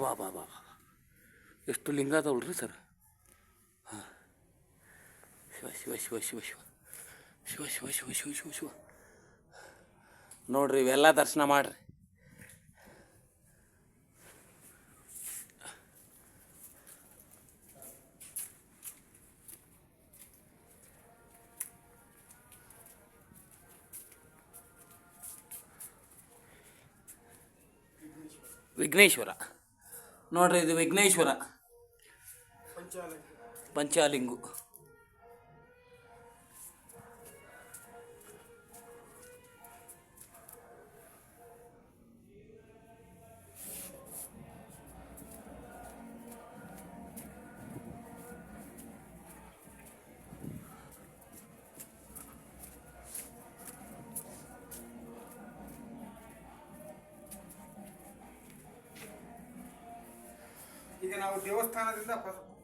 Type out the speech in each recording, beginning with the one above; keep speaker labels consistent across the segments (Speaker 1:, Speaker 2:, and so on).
Speaker 1: ಬಾ ಬಾ ಬಾ ಎಷ್ಟು ಲಿಂಗ ಅದಾವಲ್ರಿ ಸರ್. ಹಾಂ, ಶಿವ ಶಿವ ಶಿವ ಶಿವ ಶಿವ ಶಿವ ಶಿವ ಶಿವ ಶಿವ ಶಿವ ಶಿವ ನೋಡ್ರಿ, ಇವೆಲ್ಲ ದರ್ಶನ ಮಾಡಿರಿ. ವಿಘ್ನೇಶ್ವರ ನೋಡ್ರಿ, ಇದು ವಿಘ್ನೇಶ್ವರ ಪಂಚಾಲಿಂಗು.
Speaker 2: ಈಗ ನಾವು ದೇವಸ್ಥಾನದಿಂದ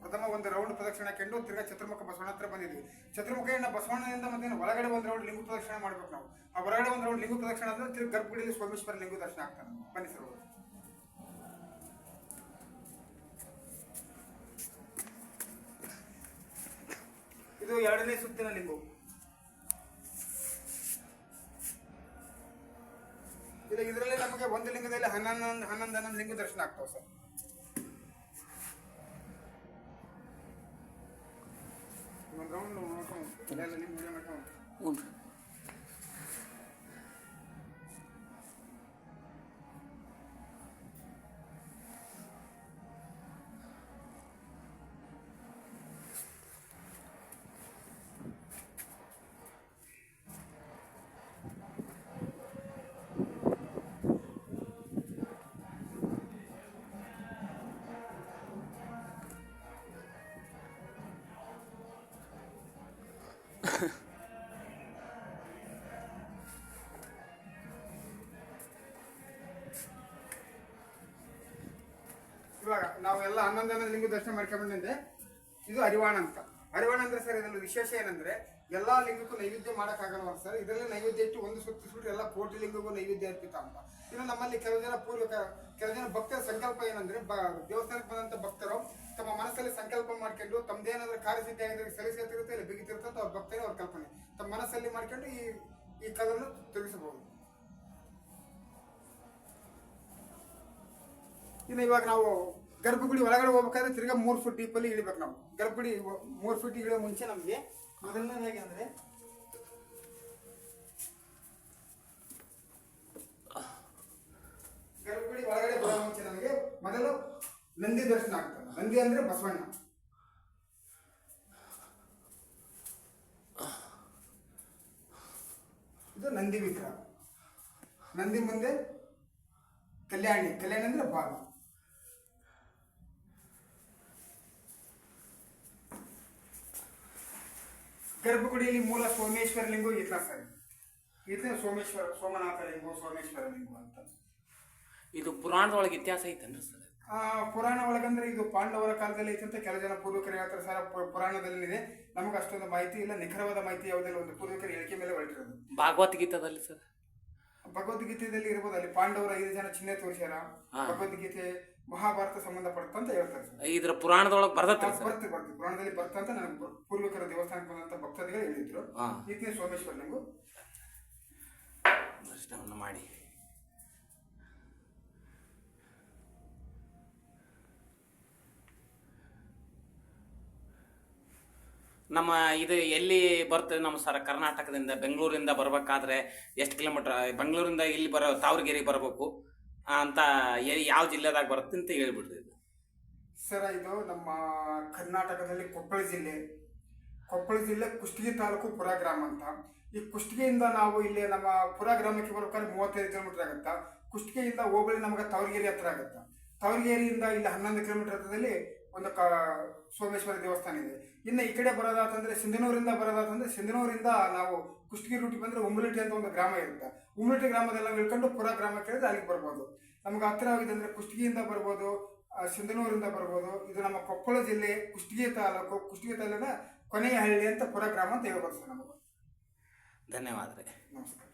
Speaker 2: ಪ್ರಥಮ ಒಂದು ರೌಂಡ್ ಪ್ರದಕ್ಷಿಣೆ ಕಂಡು ತಿರ್ಗಾ ಚತುರ್ಮುಖ ಬಸವಣ್ಣ ಹತ್ರ ಬಂದಿದ್ವಿ. ಚತುರ್ಮುಖ ಬಸವಣ್ಣದಿಂದ ಮತ್ತೆ ಒಳಗಡೆ ಒಂದು ರೌಂಡ್ ಲಿಂಗು ಪ್ರದಕ್ಷಿಣೆ ಮಾಡ್ಬೇಕು ನಾವು. ಆ ಹೊರಗಡೆ ಒಂದು ರೌಂಡ್ ಲಿಂಗು ಪ್ರದಕ್ಷಿಣೆ ಅಂದ್ರೆ ತಿರ್ಗಿ ಗರ್ಭಗುಡಿಯಲ್ಲಿ ಸೋಮೇಶ್ವರ ಲಿಂಗು ದರ್ಶನ ಆಗ್ತಾನೆ. ಬನ್ನಿ ಸರ್. ಇದು 2ನೇ ಸುತ್ತಿನ ಲಿಂಗು. ಇದರಲ್ಲಿ ನಮಗೆ ಒಂದು ಲಿಂಗದಲ್ಲಿ 11 ಲಿಂಗು ದರ್ಶನ ಆಗ್ತಾವೆ ಸರ್. ಇವಾಗ ನಾವೆಲ್ಲ 11 ಲಿಂಗ ದರ್ಶನ ಮಾಡ್ಕೊಂಡ್ಬಂದಿದ್ದೆ. ಇದು ಅರಿವಾಣ ಅಂತ. ಅರಿವಾಣ ಅಂದ್ರೆ ಸರ್, ಇದರಲ್ಲಿ ವಿಶೇಷ ಏನಂದ್ರೆ ಎಲ್ಲಾ ಲಿಂಗಕ್ಕೂ ನೈವೇದ್ಯ ಮಾಡೋಕ್ಕಾಗಲ್ಲ ಸರ್. ಇದರಲ್ಲಿ ನೈವೇದ್ಯ ಇಟ್ಟು ಒಂದು ಸುತ್ತಿಸ್ಬಿಟ್ಟು ಎಲ್ಲ ಕೋಟಿ ಲಿಂಗಕ್ಕೂ ನೈವೇದ್ಯ ಅರ್ಪಿತ ಅಂತ. ಇನ್ನು ನಮ್ಮಲ್ಲಿ ಕೆಲವು ಜನ ಭಕ್ತರ ಸಂಕಲ್ಪ ಏನಂದ್ರೆ, ದೇವಸ್ಥಾನಕ್ಕೆ ಬಂದಂತ ಭಕ್ತರು ತಮ್ಮ ಮನಸ್ಸಲ್ಲಿ ಸಂಕಲ್ಪ ಮಾಡ್ಕೊಂಡು ತಮ್ದೇನಾದ್ರೂ ಕಾರ್ಯಸಿದ್ಧಿ ಆಗಿದ್ರೆ ಸಲ್ಲಿಸಿರ್ತಿರುತ್ತೆ, ಇಲ್ಲ ಬಿಗಿತಿರುತ್ತೆ, ಅವ್ರ ಭಕ್ತರೇ ಅವ್ರ ಕಲ್ಪನೆ ತಮ್ಮ ಮನಸ್ಸಲ್ಲಿ ಮಾಡ್ಕೊಂಡು ಈ ಕಲ್ಲನ್ನು ತಿರುಗಿಸಬಹುದು. ಇನ್ನು ಇವಾಗ ನಾವು ಗರ್ಭಗುಡಿ ಒಳಗಡೆ ಹೋಗ್ಬೇಕಾದ್ರೆ ತಿರ್ಗಾ 3 ಫುಟ್ ಡೀಪಲ್ಲಿ ಇಳಿಬೇಕು ನಾವು. ಗರ್ಭಗುಡಿ 3 ಫುಟ್ ಇಳಿಯೋ ಮುಂಚೆ ನಮಗೆ ಮೊದಲನೇದಾಗಿ ಅಂದ್ರೆ ಗರ್ಭಗುಡಿ ಒಳಗಡೆ ಬರೋ ಮುಂಚೆ ನಮಗೆ ಮೊದಲು ನಂದಿ ದರ್ಶನ ಆಗ್ತದೆ. ನಂದಿ ಅಂದ್ರೆ ಬಸವಣ್ಣ. ಇದು ನಂದಿ ವಿಗ್ರಹ. ನಂದಿ ಮುಂದೆ ಕಲ್ಯಾಣಿ ಅಂದ್ರೆ ಬಾಲ. ಗರ್ಭಗುಡಿಯಲ್ಲಿ ಮೂಲ ಸೋಮೇಶ್ವರ ಲಿಂಗು ಈತ ಸರ್. ಈತ ಸೋಮನಾಥ ಲಿಂಗು, ಸೋಮೇಶ್ವರ ಲಿಂಗು ಅಂತ.
Speaker 1: ಇದು ಪುರಾಣದೊಳಗೆ ಇತಿಹಾಸ ಐತೇನ್ರಿ ಸರ್?
Speaker 2: ಪುರಾಣ ಒಳಗಂದ್ರೆ ಇದು ಪಾಂಡವರ ಕಾಲದಲ್ಲಿ ಐತೆ ಅಂತ ಕೆಲವು ಜನ ಪೂರ್ವಕರು ಹೇಳ್ತಾರೆ ಸರ್. ಪುರಾಣದಲ್ಲಿದೆ, ನಮಗೆ ಅಷ್ಟೊಂದು ಮಾಹಿತಿ ಇಲ್ಲ. ನಿಖರವಾದ ಮಾಹಿತಿ ಯಾವುದಿಲ್ಲ, ಒಂದು ಪೂರ್ವಕರ ಹೇಳಿಕೆ ಮೇಲೆ ಹೊರಟಿರೋದು.
Speaker 1: ಭಗವದ್ಗೀತಾದಲ್ಲಿ ಸರ್?
Speaker 2: ಭಗವದ್ಗೀತೆಯಲ್ಲಿ ಇರ್ಬೋದು. ಅಲ್ಲಿ ಪಾಂಡವರ 5 ಜನ ಚಿಹ್ನೆ ತೋರಿಸ್ಯಾರ. ಭಗವದ್ಗೀತೆ ಮಹಾಭಾರತ ಸಂಬಂಧಪಡುತ್ತ ಅಂತ ಹೇಳ್ತಾರೆ ಸರ್.
Speaker 1: ಇದ್ರ ಪುರಾಣದೊಳಗೆ ಬರ್ತಿ
Speaker 2: ಪುರಾಣದಲ್ಲಿ ಬರ್ತಂತ ನನಗೆ ಪೂರ್ವಕರ ದೇವಸ್ಥಾನಕ್ಕೆ ಬಂದಂತ ಭಕ್ತರಿಗೆ ಹೇಳಿದ್ರು. ಈತನೇ ಸೋಮೇಶ್ವರ ಲಿಂಗು.
Speaker 1: ದರ್ಶನವನ್ನು ಮಾಡಿ ನಮ್ಮ ಇದು ಎಲ್ಲಿ ಬರ್ತದೆ ನಮ್ಮ ಸರ್? ಕರ್ನಾಟಕದಿಂದ ಬೆಂಗಳೂರಿಂದ ಬರಬೇಕಾದ್ರೆ ಎಷ್ಟು ಕಿಲೋಮೀಟ್ರ್? ಬೆಂಗಳೂರಿಂದ ಇಲ್ಲಿ ತಾವರಗೆರೆ ಬರಬೇಕು ಅಂತ ಯಾವ ಜಿಲ್ಲೆದಾಗ ಬರುತ್ತೆ ಅಂತ ಹೇಳ್ಬಿಡ್ರಿ
Speaker 2: ಸರ್. ಇದು ನಮ್ಮ ಕರ್ನಾಟಕದಲ್ಲಿ ಕೊಪ್ಪಳ ಜಿಲ್ಲೆ ಕುಷ್ಟಗಿ ತಾಲೂಕು ಪುರ ಗ್ರಾಮ ಅಂತ. ಈ ಕುಷ್ಟಗಿಯಿಂದ ನಾವು ಇಲ್ಲಿ ನಮ್ಮ ಪುರ ಗ್ರಾಮಕ್ಕೆ ಬರ್ಬೇಕಾದ್ರೆ 35 ಕಿಲೋಮೀಟರ್ ಆಗುತ್ತಾ. ಕುಷ್ಟಗಿಯಿಂದ ಹೋಬಳಿ ನಮಗೆ ತಾವರಗೆರೆ ಹತ್ರ ಆಗುತ್ತಾ. ತಾವರಗೆರೆಯಿಂದ ಇಲ್ಲಿ 11 ಕಿಲೋಮೀಟರ್ ಹತ್ರದಲ್ಲಿ ಒಂದು ಸೋಮೇಶ್ವರ ದೇವಸ್ಥಾನ ಇದೆ. ಇನ್ನು ಈ ಕಡೆ ಬರೋದಾತಂದ್ರೆ ಸಿಂಧನೂರಿಂದ ಬರೋದಾತಂದ್ರೆ ಸಿಂಧನೂರಿಂದ ನಾವು ಕುಷ್ಟಗಿ ರೂಟಿಗೆ ಬಂದರೆ ಉಮ್ಲಟ್ಟಿ ಅಂತ ಒಂದು ಗ್ರಾಮ ಇರುತ್ತೆ. ಉಮ್ಲಟ್ಟಿ ಗ್ರಾಮದೆಲ್ಲ ಇಳ್ಕೊಂಡು ಪುರ ಗ್ರಾಮ ಕೇಳಿದ್ರೆ ಅಲ್ಲಿಗೆ ಬರ್ಬೋದು. ನಮ್ಗೆ ಹತ್ತಿರವಾಗಿದೆ ಅಂದರೆ ಕುಷ್ಟಗಿಯಿಂದ ಬರ್ಬೋದು, ಸಿಂಧನೂರಿಂದ ಬರ್ಬೋದು. ಇದು ನಮ್ಮ ಕೊಪ್ಪಳ ಜಿಲ್ಲೆ ಕುಷ್ಟಗಿ ತಾಲೂಕಿನ ಕೊನೆಯ ಹಳ್ಳಿ ಅಂತ ಪುರ ಗ್ರಾಮ ಅಂತ ಹೇಳ್ಬೋದು ಸರ್ ನಮಗೆ.
Speaker 1: ಧನ್ಯವಾದ ರೀ.
Speaker 2: ನಮಸ್ಕಾರ.